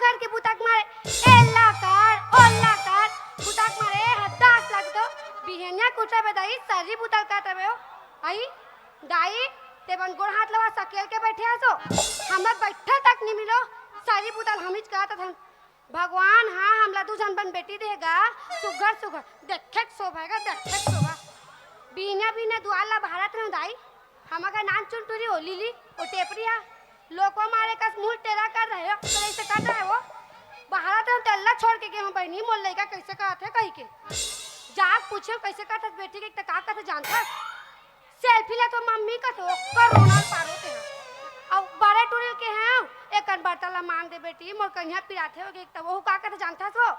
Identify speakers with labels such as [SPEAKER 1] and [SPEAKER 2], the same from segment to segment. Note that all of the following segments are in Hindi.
[SPEAKER 1] घर के बुतक मारे एल्ला कर ओल्ला कर बुतक मारे हद्दास लगतो बिहेनिया कुचा बेदाई सारी बुतल का तबे हो आई दाई ते बन गोड़ हाथ लवा सकेल के बैठे आसो हमर बैठे तक नहीं मिलो सारी बुतल हमिज कहत हन भगवान हाँ हमला दू जन बन बेटी देगा सुगर सुगर देखे शोभाएगा देखे शोभा बीना बीना दुआला भारत में दाई हमारा नाम चुन टूरी हो लीली ओ टेपरिया लोगों मारे का मुंह टेढ़ा कर रहे हो तो ऐसे कर रहे हो भारत में तेल्ला छोड़ के गए हम बहनी मोल लेगा कैसे कहते कहीं के जाग पूछे कैसे कहते बेटी के का कहते जानता सेल्फी ले तो मम्मी का तो रोना पारो ते अब बड़े टूरिल के हैं एक बर्तला मांग दे बेटी मोर कन्या पिराथे हो गई तब वो का कहते जानता तो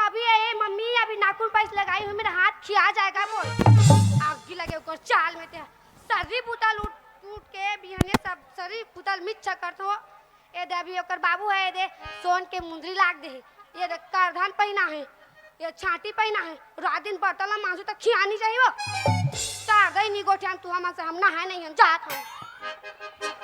[SPEAKER 1] अभी ए मम्मी अभी नाखून पैस लगाई हुई मेरा हाथ खिया जाएगा बोल आग लगे ऊपर चाल में ते सरी पुतल उठ के बिहने सब सरी पुतल मिच्छा करत हो ए दे अभी ओकर बाबू है दे सोन के मुंदरी लाग दे ये दे करधान पहना है ये छाटी पहना है रात दिन बर्तला मांसू तक खियानी चाहिए वो तार गई नी गोठियान तू हमसे हम ना है नहीं हम जात हम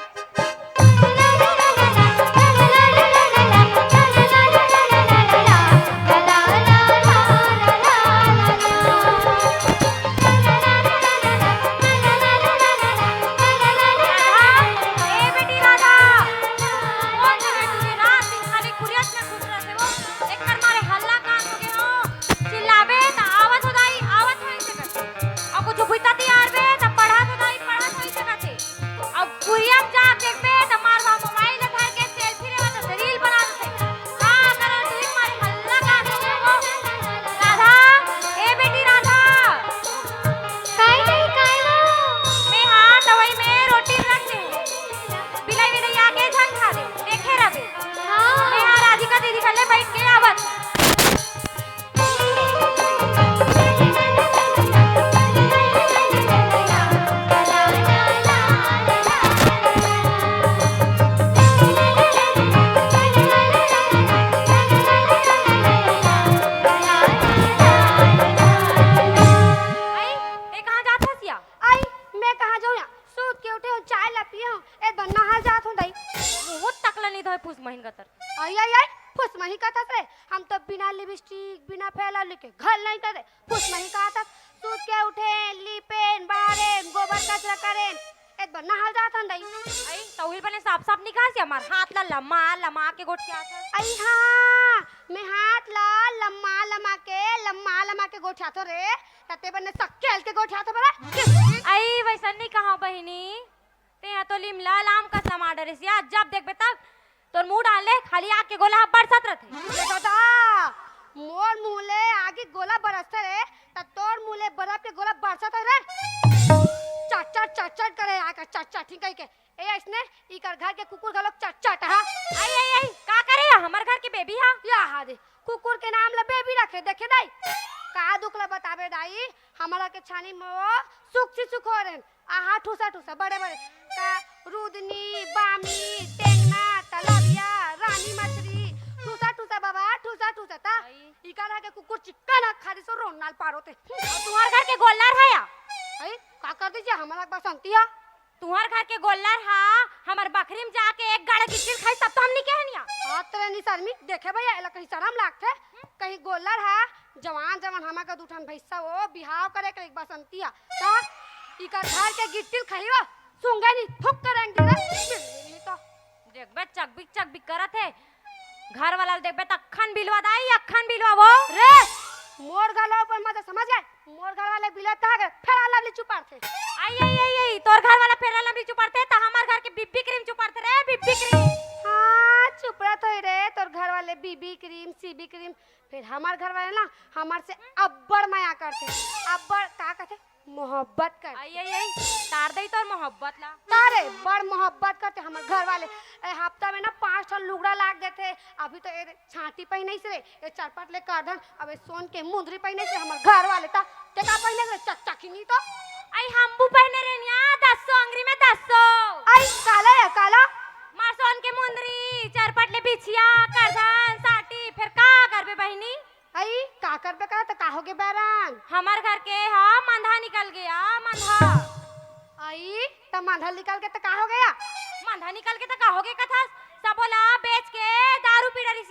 [SPEAKER 2] मांधा निकल के तो का हो गया कथा सब बोला बेच के दारू पी रही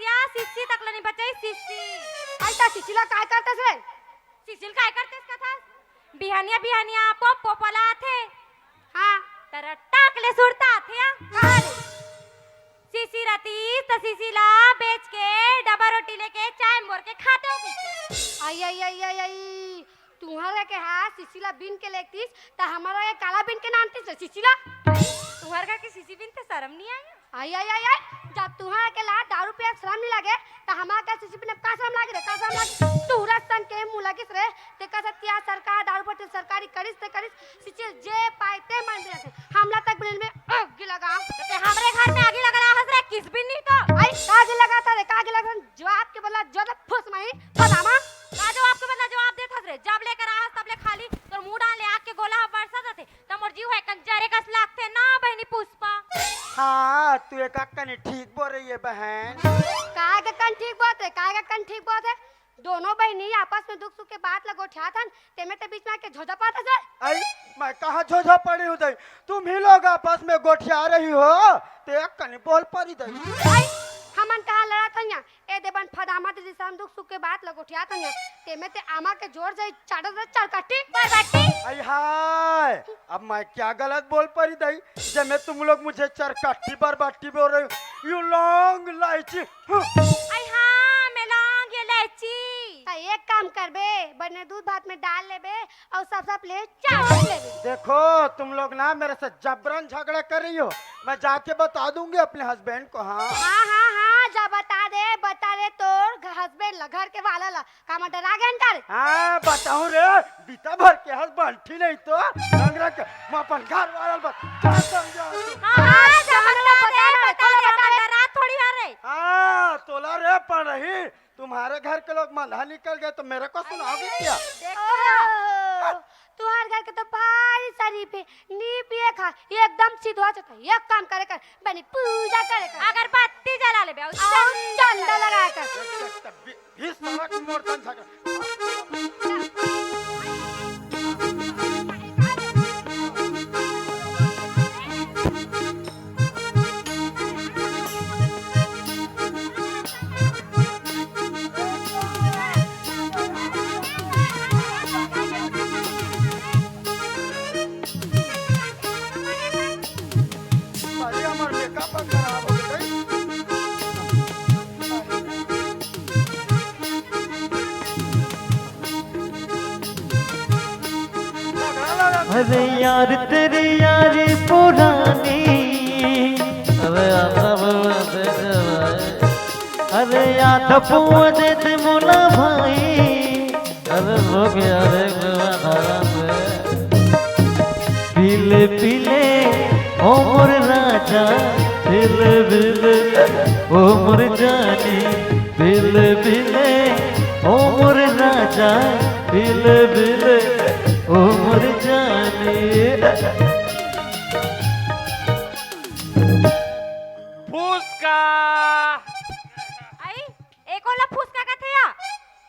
[SPEAKER 2] सिसी
[SPEAKER 1] ऐसा शिशिला काय करतेस रे?
[SPEAKER 2] सिसिल काय करतेस का थास बिहानिया बिहानिया पॉप पॉपला थे
[SPEAKER 1] हाँ
[SPEAKER 2] तर टाकले सुरता थे
[SPEAKER 1] कहाँ रे?
[SPEAKER 2] सिसी रहती तो सिसीला बेच के डबा रोटी लेके चाय मोर के खाते हो
[SPEAKER 1] आई आई आई आई आई तुम्हारे के हाथ शिशिला बिन के लेतीस तो हमारा ये काला बिन के नामतीस रे शिशिला।
[SPEAKER 2] तुम्हारे घर के सिसी बिन ते शर्म नहीं आई
[SPEAKER 1] आई आई आई आई जब तुम्हारा के ला दारू पिया शर्म नहीं लगे तो हमारा का शिशि बिन का शर्म लागे रे का शर्म लागे तूरा सन के मुंह लगिस रे ते का सत्या सरकार दारू पर सरकारी करिस ते करिस शिशि जे पाइते मन दे हमला तक बिल में आग लगा
[SPEAKER 2] ते हमरे घर में आगे लगा हंस रे किस बिन नहीं तो
[SPEAKER 1] आई काग लगा था रे काग लगा जवाब के बदला जो फुस मई फदामा
[SPEAKER 2] का जवाब के बदला जवाब देत हस रे जब लेकर आ तब ले खाली तोर मुंह डाल ले आग के गोला बरसा थे तमोर जीव है कंजरे कस लागते ना बहनी पुष्पा।
[SPEAKER 3] हाँ तू एक अक्कनी ठीक बोल रही है बहन।
[SPEAKER 1] काग कन ठीक बात है काग कन ठीक बात है दोनों बहनी आपस में दुख सुख के बात लगो ठियाथन तेमे ते बीच में आके झोझा पाता जाए।
[SPEAKER 3] आई मैं कहाँ झोझा पड़ी हूँ दई तुम ही लोग आपस में गोठिया रही हो ते अक्कनी बोल पड़ी दई।
[SPEAKER 1] आई हमन कहा लड़ा थन्या ए देबन फदामा दे दिसान दुख सुख के बात लगो ठियाथन तेमे ते आमा के जोर जाई चाटा से चरकटी बरबटी।
[SPEAKER 3] आई हाय अब मैं क्या गलत बोल पड़ी दई जब मैं तुम लोग मुझे चरकट्टी बरबट्टी बोल रही हो यू लॉन्ग लाइची।
[SPEAKER 2] आई हां मैं लौंग इलायची
[SPEAKER 1] एक काम करबे बने दूध भात में डाल लेबे और सब ले चावल लेबे।
[SPEAKER 3] देखो तुम लोग ना मेरे से जबरन झगड़ा कर रही हो मैं जाके बता दूंगी अपने हस्बैंड को। हाँ
[SPEAKER 1] हाँ हाँ हाँ जा बता दे तोर हस्बैंड ला घर के वाला ला काम डरा गए कर।
[SPEAKER 3] हाँ बताऊं रे बीता भर के हस्बैंड ठीक नहीं तो अंगरा के मैं अपन घर वाला बता समझा।
[SPEAKER 2] हां बता दे रात थोड़ी आ रही
[SPEAKER 3] हाँ तोला रे पड़ रही तुम्हारे घर के लोग मल्हा निकल गए तो मेरे को सुनाओगे क्या?
[SPEAKER 1] तुम्हारे घर के तो भारी शरीफ है नी पिए खा एकदम सीधा चता एक काम करे कर बनी पूजा करे कर
[SPEAKER 2] अगरबत्ती जला ले
[SPEAKER 1] और चंदा लगा कर
[SPEAKER 3] 20 लाख मोरतन झगड़ा। अरे हमारे मेकअप खराब हो गई।
[SPEAKER 4] अरे यार तेरी यारी पुरानी अरे याद पुआ दे मुला भाई अरे हो गया रे पीले पीले ओ मोर राजा पीले पीले ओ मोर जानी पीले पीले ओ मोर राजा पीले पीले ओ मोर जानी।
[SPEAKER 5] फुसका
[SPEAKER 2] आई एक ओला फुसका का थे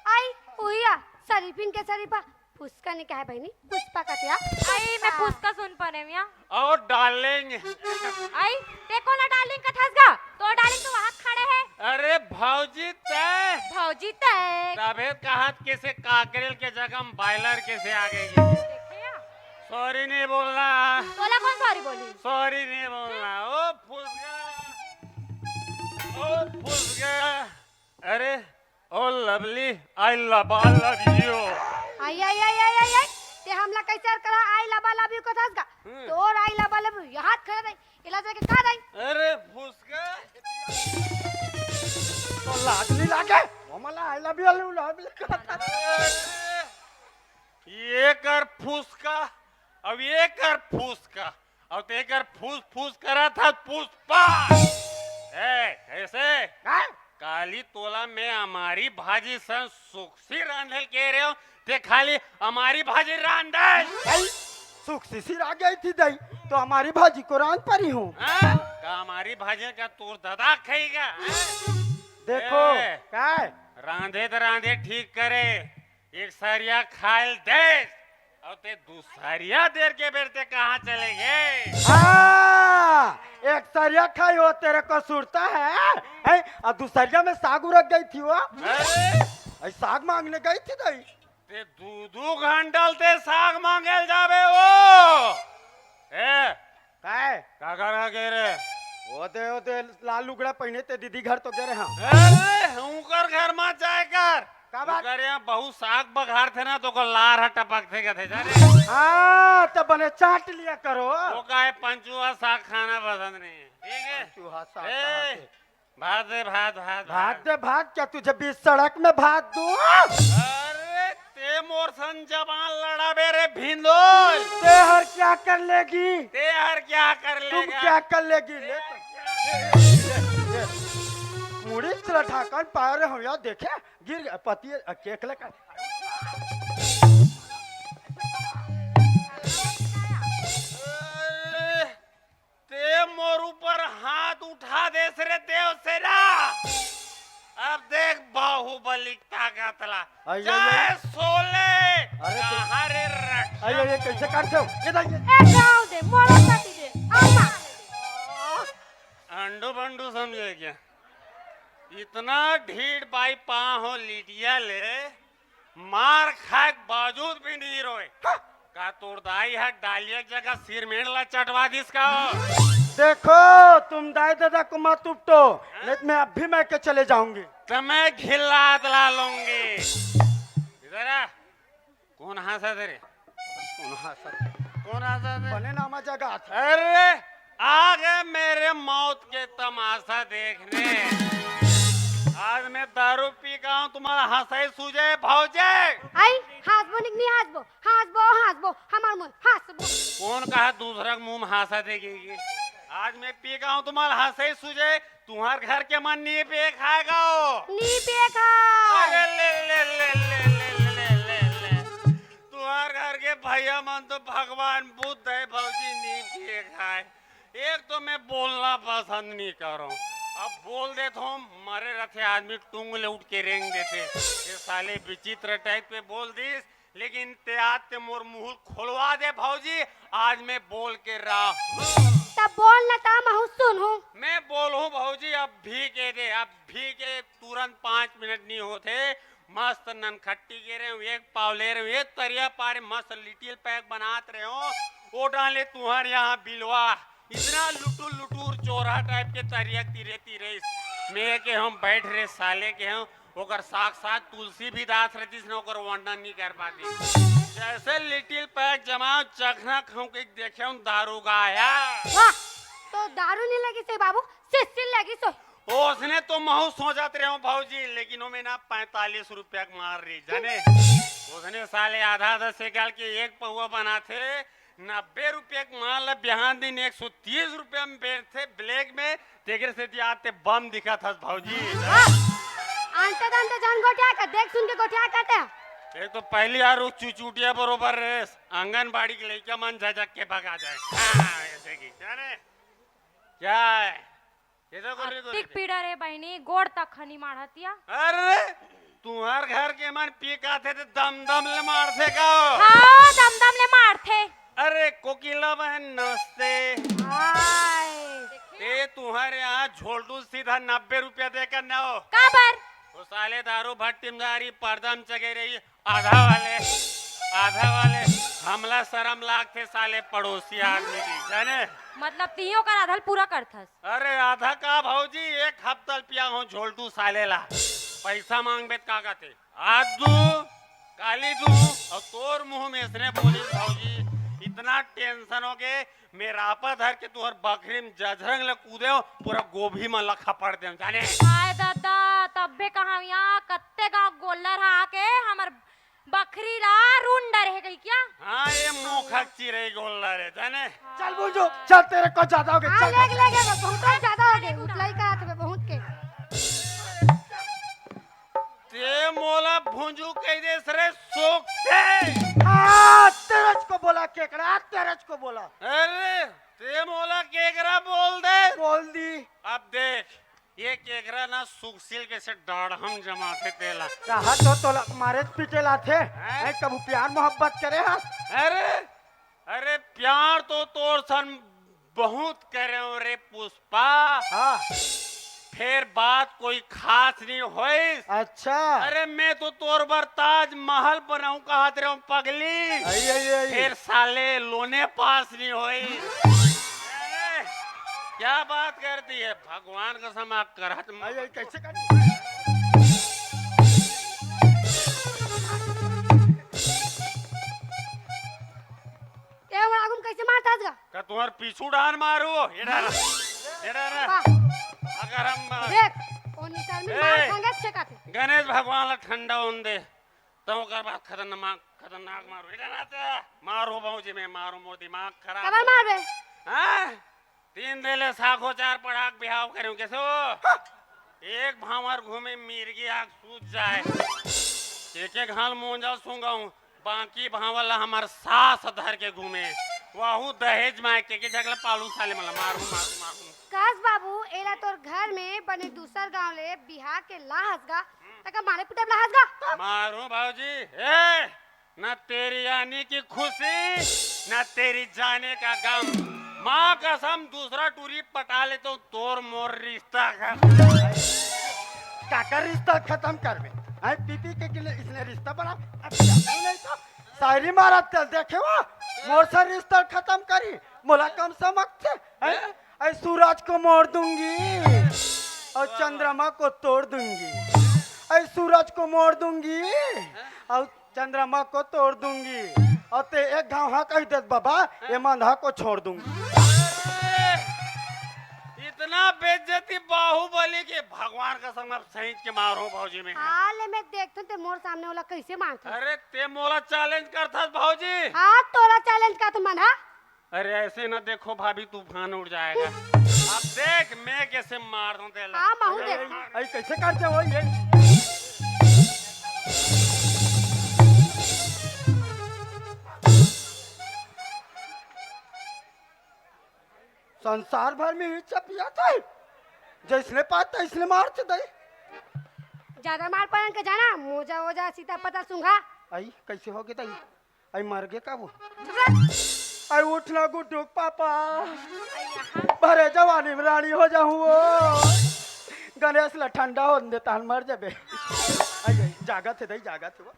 [SPEAKER 1] आई उइया शरीफिन के शरीफा फुसका ने कहा बहनी पुष्पा का त्या
[SPEAKER 2] आई मैं फुसका सुन पाने मिया
[SPEAKER 5] और डार्लिंग
[SPEAKER 2] आई देखो ना डार्लिंग का थसगा तो डार्लिंग तो वहां खड़े हैं
[SPEAKER 5] अरे भौजी तय
[SPEAKER 2] भौजी तक
[SPEAKER 5] तबे कहा किसे काकरेल के जगह में बॉयलर कैसे आ गई। सॉरी नहीं बोलना
[SPEAKER 2] बोला कौन सॉरी बोली
[SPEAKER 5] सॉरी नहीं बोलना ओ फुसका अरे oh lovely I love you.
[SPEAKER 1] आई आई आई आई आई आई ते हमला कैसे करा आई लव यू को थसगा तोर आई लव यू हाथ खड़े दई इलाज के का दई।
[SPEAKER 5] अरे फुसका
[SPEAKER 3] तो लाज नहीं लागे वो मला आई लव यू कहता
[SPEAKER 5] ये कर फुसका अब ये कर फुसका अब ते कर फूस फूस करा था पुष्पा ऐसे काली तोला में हमारी भाजी सन सुखसी रांधल कह रहे हो ते खाली हमारी भाजी रांधल
[SPEAKER 3] सुख सिसिर आ गई थी दई तो हमारी भाजी को रांध परी हूँ।
[SPEAKER 5] का हमारी भाजी का तोर दादा खाएगा
[SPEAKER 3] देखो क्या
[SPEAKER 5] रांधे तो रांधे ठीक करे एक सरिया खाल दे और ते दूसरिया देर के बेरते कहाँ चले गए?
[SPEAKER 3] हाँ, एक सरिया खाई हो तेरे को सुरता है? और दूसरिया में साग उरक गई थी वो।
[SPEAKER 5] अरे
[SPEAKER 3] साग मांगने गई थी दाई।
[SPEAKER 5] ते दू घंटल ते साग मांगल जाबे वो। ए
[SPEAKER 3] काय
[SPEAKER 5] का कर के रे?
[SPEAKER 3] ओ दे लाल लुगड़ा पहने ते दीदी घर तो गए हाँ।
[SPEAKER 5] अरे हुकर घर में जाए कर।
[SPEAKER 3] का बात?
[SPEAKER 5] कर यहाँ बहु साग बघार थे ना तो को लार टपक थे गए थे जाने।
[SPEAKER 3] हाँ तो बने चाट लिया करो।
[SPEAKER 5] वो का है पंचुआ साग खाना पसंद नहीं है, ठीक है?
[SPEAKER 3] चूहा साग
[SPEAKER 5] ए,
[SPEAKER 3] कहाँ से?
[SPEAKER 5] भात दे भात भात
[SPEAKER 3] भात दे भात, क्या तुझे बीच सड़क में भात दूं?
[SPEAKER 5] अरे ते मोर सन जबान लड़ा बेरे भिंडोल।
[SPEAKER 3] ते हर क्या कर लेगी?
[SPEAKER 5] ते हर क्या कर
[SPEAKER 3] तुम
[SPEAKER 5] लेगा?
[SPEAKER 3] क्या कर लेगी? मुड़ी तेरा ढाकन पाया रे हम यार देखे गिर गया पति केक लेकर।
[SPEAKER 5] अरे, ते मोर ऊपर हाथ उठा दे रे देव सेना। अब देख बाहुबली ताकतला
[SPEAKER 3] अये,
[SPEAKER 5] जय
[SPEAKER 3] अये।
[SPEAKER 5] सोले।
[SPEAKER 3] अरे,
[SPEAKER 5] कहाँ रे रक्षा?
[SPEAKER 3] अरे ये कैसे काटते हो? ये देखिए।
[SPEAKER 1] ए जाओ दे मोरो साथी दे आमा
[SPEAKER 5] अंडू बंडू समझे क्या? इतना ढीठ बाई पा हो लिटिया ले मार खाए के बावजूद भी नहीं रोए। का तोड़ दाई है डालिया की जगह सिर मेड़ला चटवा दिस का हो।
[SPEAKER 3] देखो तुम दाई दादा को मत उपटो, नहीं तो मैं अब भी मैं के चले जाऊंगी।
[SPEAKER 5] तो मैं घिला दिला लूंगी। इधर आ। कौन हंसा तेरे? कौन हंसा तेरे?
[SPEAKER 3] बने नामा जगह था।
[SPEAKER 5] अरे आ गए मेरे मौत के तमाशा देखने। आज मैं दारू पी का हूँ, तुम्हारा हंसाई सूझे भौजे।
[SPEAKER 1] आई हासबो निकनी हासबो हमार मुंह हासबो।
[SPEAKER 5] कौन कहा दूसरा मुंह में हंसा देगी? आज मैं पी का हूँ, तुम्हारा हंसाई सूझे। तुम्हारे घर के मन नहीं पे खाएगा हो।
[SPEAKER 1] नी पे खा
[SPEAKER 5] अरे ले ले ले ले ले ले ले ले। तुम्हारे घर के भैया मन तो भगवान बुद्ध है भौजी, नहीं पिए खाए। एक तो मैं बोलना पसंद नहीं कर रहा हूँ, अब बोल दे तो मरे रथे आदमी टूंगले उठ के रेंग देते। ये साले विचित्र टाइप पे बोल दिस, लेकिन ते आज ते मोर मुंह खोलवा दे भौजी। आज मैं बोल के रहा हूँ।
[SPEAKER 1] तब बोल ना ता महु सुन हूँ।
[SPEAKER 5] मैं बोलूं भौजी, अब भी के दे, अब भी के तुरंत 5 मिनट नहीं होते। मस्त ननखट्टी के रहे हो, एक पाव ले रहे हो, एक तरिया पारे मस्त लिटिल पैक बनाते रहे हो। वो डाले तुम्हारे यहाँ बिलवा इतना लुटूर लुटूर चोरा टाइप के तरिया तीरे तीरे मैं के हम बैठ रहे साले के हम ओकर साथ साथ तुलसी भी दास रहती ने ओकर वर्णन नहीं कर पाती। जैसे लिटिल पैक जमाओ चखना खाऊं के देखे हम दारू गाया।
[SPEAKER 1] वाह तो दारू नहीं लगी से बाबू सिस्सिल लगी सो।
[SPEAKER 5] उसने तो महू सोचते रहे भाजी, लेकिन वो में ना 45 रुपया मार रही जाने। उसने साले आधा आधा से गाल के एक पहुआ बनाते 90 रुपये माल बिहान दिन 130 रुपया में बेचते ब्लैक में। तेरे से आते बम दिखा था भाजी।
[SPEAKER 1] आंटे दांटे जान गोटिया का देख सुन के गोटिया करते हैं।
[SPEAKER 5] एक तो पहली यार वो चुचुटिया बरोबर आंगनबाड़ी के लड़का मन झटक के भगा जाए। ऐसे की जाने क्या है
[SPEAKER 2] टिक पीड़ा रे बहनी गोड़ तक खनी मारतिया।
[SPEAKER 5] अरे तुम्हार घर के मन पी का थे तो दम दम ले मारते का।
[SPEAKER 2] हाँ दम दम ले मारते।
[SPEAKER 5] अरे कोकिला बहन नमस्ते।
[SPEAKER 1] हाय
[SPEAKER 5] ते तुम्हारे यहाँ झोलटू सीधा 90 रुपया देकर न हो।
[SPEAKER 2] काबर
[SPEAKER 5] वो साले दारू भट्टीमदारी पर्दम चगे रही आधा वाले हमला शरम लागते साले पड़ोसी आदमी की जाने।
[SPEAKER 2] मतलब तीनों का आधल पूरा करथस।
[SPEAKER 5] अरे आधा का भौजी एक हफ्ता पिया हूँ झोलटू साले ला पैसा मांग बेत का कहते आज दू काली दू और तोर मुंह में इसने बोली भौजी इतना टेंशन हो गए मेरा आपा धर के तुहर बकरी में जजरंग ले कूदे हो पूरा गोभी में लखा पड़ दे जाने।
[SPEAKER 2] हाय दादा तब्बे कहाँ यहाँ कत्ते गाँव गोल्लर हाँ के हमर बकरी ला रुंडा रह गई क्या।
[SPEAKER 5] हाँ ये मोखक चिरे गोल्ला रे जाने।
[SPEAKER 3] चल बुझो चल तेरे को ज्यादा हो गया।
[SPEAKER 1] हाँ
[SPEAKER 3] चल
[SPEAKER 1] लेके बहुत ज्यादा हो गए उतलाई का थे बहुत के।
[SPEAKER 5] ते मोला भुंजू कह दे सरे सोख से।
[SPEAKER 3] तेरज को बोला केकड़ा तेरज को बोला।
[SPEAKER 5] अरे ते मोला केकरा बोल दे।
[SPEAKER 3] बोल दी।
[SPEAKER 5] अब देख ये केकरा ना सुखशील के से डाढ़म जमाते तेला।
[SPEAKER 3] रहा तो मारे पीटे लाथे कबू प्यार मोहब्बत करे हा
[SPEAKER 5] अरे अरे प्यार तो तोर सन बहुत करे हो रे पुष्पा।
[SPEAKER 3] हाँ
[SPEAKER 5] फिर बात कोई खास नहीं होई।
[SPEAKER 3] अच्छा
[SPEAKER 5] अरे मैं तो तोर बर ताज महल बनाऊं कहा तेरे पगली।
[SPEAKER 3] आई आई आई
[SPEAKER 5] फिर साले लोने पास नहीं होई। अरे, क्या बात करती है भगवान का समा करत
[SPEAKER 3] आई आई कैसे कर
[SPEAKER 1] ए वरागुम कैसे मारतास गा
[SPEAKER 5] का तुम्हार पीछू डान मारू ये डाना
[SPEAKER 1] वाह
[SPEAKER 5] अगर हम
[SPEAKER 1] देख ओ निसर में मार
[SPEAKER 5] ए!
[SPEAKER 1] खांगे छकाते
[SPEAKER 5] गणेश भगवान ला ठंडा होन दे तो कर बात खतरनाक मारो ये डाना ते मारो बहुजी में मारो मोर दिमाग खराब
[SPEAKER 1] कबर मारबे
[SPEAKER 5] हाँ 3 देले साखो 4 पढ़ाक बिहाव करूं कैसे एक भावर घूमे मिर्गी आग सूझ जाए एक हाल मोंजा सूंगाऊं बाकी भावला हमार सास धर के घूमे वाहू दहेज माय के जगला पालू साले मला मारू मारू मारू
[SPEAKER 1] काश बाबू एला तोर घर में बने दूसर गांव ले बिहार के लाहस गा तका मारे पिटे लाहस गा
[SPEAKER 5] मारू भाऊजी ए न तेरी आने की खुशी न तेरी जाने का गम माँ कसम दूसरा टूरी पटा ले तो तोर मोर रिश्ता का
[SPEAKER 3] काका रिश्ता खत्म कर बे आई पीपी के लिए इसने रिश्ता बना अच्छा नहीं तो शायरी मारा चल देखे वो मोर से रिश्ता खत्म करी मोला कम समझ से आई सूरज को मोड़ दूंगी और चंद्रमा को तोड़ दूंगी आई सूरज को मोड़ दूंगी और चंद्रमा को तोड़ दूंगी और ते एक गाँव हाँ कह दे बाबा ये मंधा को छोड़ दूंगी
[SPEAKER 5] इतना बेइज्जती बाहुबली के भगवान का संग सही के मारो भौजी में
[SPEAKER 1] हाल में देखते ते मोर सामने वाला कैसे मारते
[SPEAKER 5] अरे ते मोला चैलेंज करता भौजी
[SPEAKER 1] हां तोरा चैलेंज का तो मन हा
[SPEAKER 5] अरे ऐसे न देखो भाभी तूफान उड़ जाएगा अब देख मैं कैसे मार दूं तेला
[SPEAKER 1] हां महू देख
[SPEAKER 3] आई कैसे करते हो ये संसार भर में ही चपिया था जैसने पाता इसने मारते दई
[SPEAKER 1] ज्यादा मार पड़न के जाना मोजा ओजा सीता पता सुंघा
[SPEAKER 3] आई कैसे हो गए दई आई मर गए का वो
[SPEAKER 1] चुप रह।
[SPEAKER 3] आई उठना गुटुक पापा भरे जवानी में रानी हो जाऊं वो गणेश ला ठंडा हो देता मर जाबे आई आई जागा थे दई जागा थे वो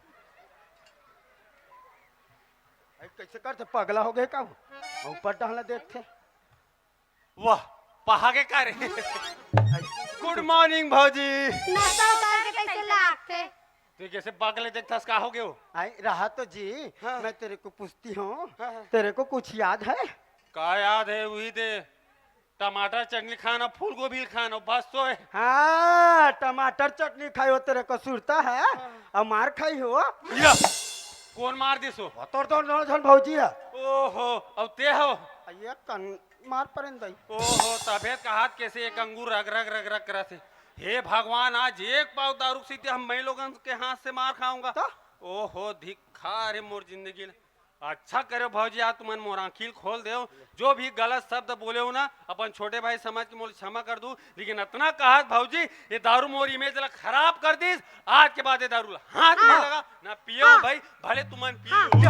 [SPEAKER 3] आई कैसे करते पगला हो गए का वो ऊपर डालना देखते
[SPEAKER 5] वाह पहागे करे गुड मॉर्निंग भौजी
[SPEAKER 1] नाश्ता उतार के कैसे लागते
[SPEAKER 5] तू कैसे बगले देखता का हो गयो
[SPEAKER 3] आई रहा तो जी
[SPEAKER 5] हाँ।
[SPEAKER 3] मैं तेरे को पूछती हूँ तेरे को कुछ याद है
[SPEAKER 5] का याद है वही दे टमाटर चटनी खाना फूल गोभी खाना बस तो है
[SPEAKER 3] हाँ टमाटर चटनी खाई हो तेरे को सुरता है और मार खाई हो
[SPEAKER 5] या, कौन मार दिसो
[SPEAKER 3] तोड़ तोड़ दोनों जन भौजी है
[SPEAKER 5] ओहो अब ते हो
[SPEAKER 3] ये कन मार पड़न दई
[SPEAKER 5] ओहो तबियत का हाथ कैसे एक अंगूर रग रग रग रग करा थे हे भगवान आज एक पाव दारू सीते हम मैं लोगों के हाथ से मार खाऊंगा
[SPEAKER 3] तो?
[SPEAKER 5] ओहो धिक्कार है मोर जिंदगी ने अच्छा करे भौजी आज तुमन मोर आँखिल खोल दे जो भी गलत शब्द बोले हो ना अपन छोटे भाई समझ के मोल क्षमा कर दूं लेकिन इतना कहा भौजी ये दारू मोर इमेज ला खराब कर दी आज के बाद ये दारू हाथ नहीं लगा ना पियो भाई भले तुमन पियो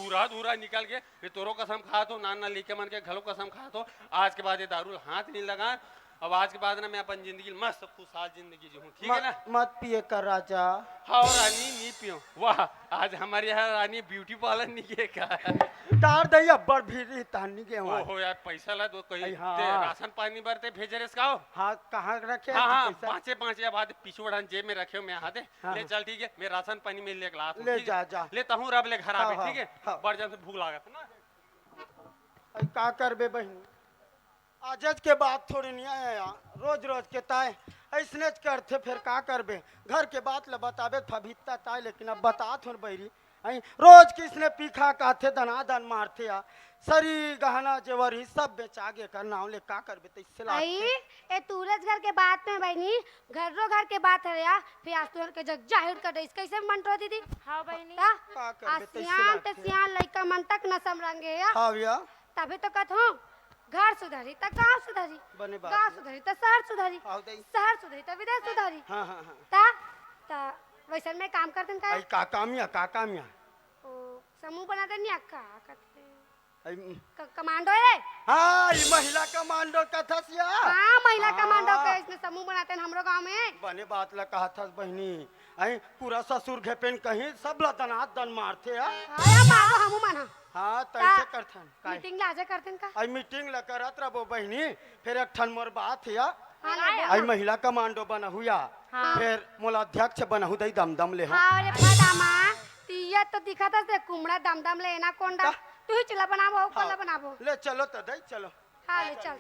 [SPEAKER 5] हुरा निकल के मैं तोरो कसम खा तो नाना लिखे मन के घलो कसम खा तो आज के बाद ये दारू हाथ नहीं लगा अब आज के बाद ना मैं अपन जिंदगी मस्त खुशहाल जिंदगी जीऊँ ठीक है ना
[SPEAKER 3] मत पिए कर राजा
[SPEAKER 5] हाँ रानी नहीं पियो वाह आज हमारे यहाँ रानी ब्यूटी पार्लर नहीं का
[SPEAKER 3] तार दई अब्बर भी तानी के वहाँ
[SPEAKER 5] ओहो यार पैसा ला दो कहीं
[SPEAKER 3] हाँ।
[SPEAKER 5] ते राशन पानी भरते भेजे रे इसका
[SPEAKER 3] हाँ कहाँ रखे
[SPEAKER 5] हाँ हाँ
[SPEAKER 3] पैसा?
[SPEAKER 5] पाँचे या बाद पीछू बढ़ान जेब में रखे हो मैं हाथे
[SPEAKER 3] हाँ,
[SPEAKER 5] ले
[SPEAKER 3] हाँ।
[SPEAKER 5] चल ठीक है मैं राशन पानी में ले ला
[SPEAKER 3] ले जा जा
[SPEAKER 5] लेता हूँ रब ले घर
[SPEAKER 3] हाँ,
[SPEAKER 5] आवे
[SPEAKER 3] हाँ,
[SPEAKER 5] ठीक है
[SPEAKER 3] हाँ।
[SPEAKER 5] बढ़ जान से भूख लागत ना
[SPEAKER 3] आई का करबे बहन आजज के बाद थोड़ी नहीं आया यहाँ रोज रोज के ताए ऐसने करते फिर का करबे घर के बात ल बताबे फभिता ताए लेकिन अब बता थोड़ बैरी आई रोज किसने पीखा काथे दनादन मारते आ सरी गहना जेवरी सब बेचागे कर नाव ले का करबे तो इससे
[SPEAKER 1] आई
[SPEAKER 3] लाते
[SPEAKER 1] ए तूरज घर के बात में बहनी घरो घर के बात है या फिर आज तोर के जग जाहिर कर दे कैसे मंटो दीदी
[SPEAKER 2] हाँ बहनी
[SPEAKER 1] ता
[SPEAKER 3] का करबे तो इससे
[SPEAKER 1] आसियान ते
[SPEAKER 3] लाते
[SPEAKER 1] सियान लइका मन तक न समरंगे या
[SPEAKER 3] हाँ भैया
[SPEAKER 1] तभी तो कहत हूँ घर सुधारी त गांव सुधारी,
[SPEAKER 3] बने बात
[SPEAKER 1] गांव
[SPEAKER 3] है।
[SPEAKER 1] सुधारी त शहर सुधारी,
[SPEAKER 3] आओ दई।
[SPEAKER 1] शहर सुधारी त विदेश सुधारी।
[SPEAKER 3] हाँ हाँ हाँ
[SPEAKER 1] ता वैसन में काम करते का
[SPEAKER 3] आई का कामिया
[SPEAKER 1] ओ समूह बनाते नहीं का करते
[SPEAKER 3] आई
[SPEAKER 1] कमांडो है।
[SPEAKER 3] हाँ ये महिला कमांडो कथा सिया
[SPEAKER 1] हाँ महिला
[SPEAKER 3] हाँ।
[SPEAKER 1] कमांडो के इसमें समूह बनाते हैं हमरो गांव में।
[SPEAKER 3] बने बात ला कहा था बहनी आई पूरा ससुर घेपेन कहीं सब लदनात दन मारते हैं
[SPEAKER 1] हां मारो हमू माना
[SPEAKER 3] हाँ तैसे करथन काय
[SPEAKER 1] मीटिंग लाजे करते का।
[SPEAKER 3] आई मीटिंग ला करत रहो बहनी फिर एक ठन मोर बात है
[SPEAKER 1] हां ले
[SPEAKER 3] आई महिला कमांडो बना हुआ
[SPEAKER 2] हाँ।
[SPEAKER 3] फिर मोला अध्यक्ष बना हु दई दम ले हाँ
[SPEAKER 1] हां रे फदामा तिया तो दिखा था से कुमड़ा दम लेना कोंडा तू ही चला बनाबो कोला बनाबो।
[SPEAKER 3] ले चलो तो दई चलो
[SPEAKER 1] हां ले चल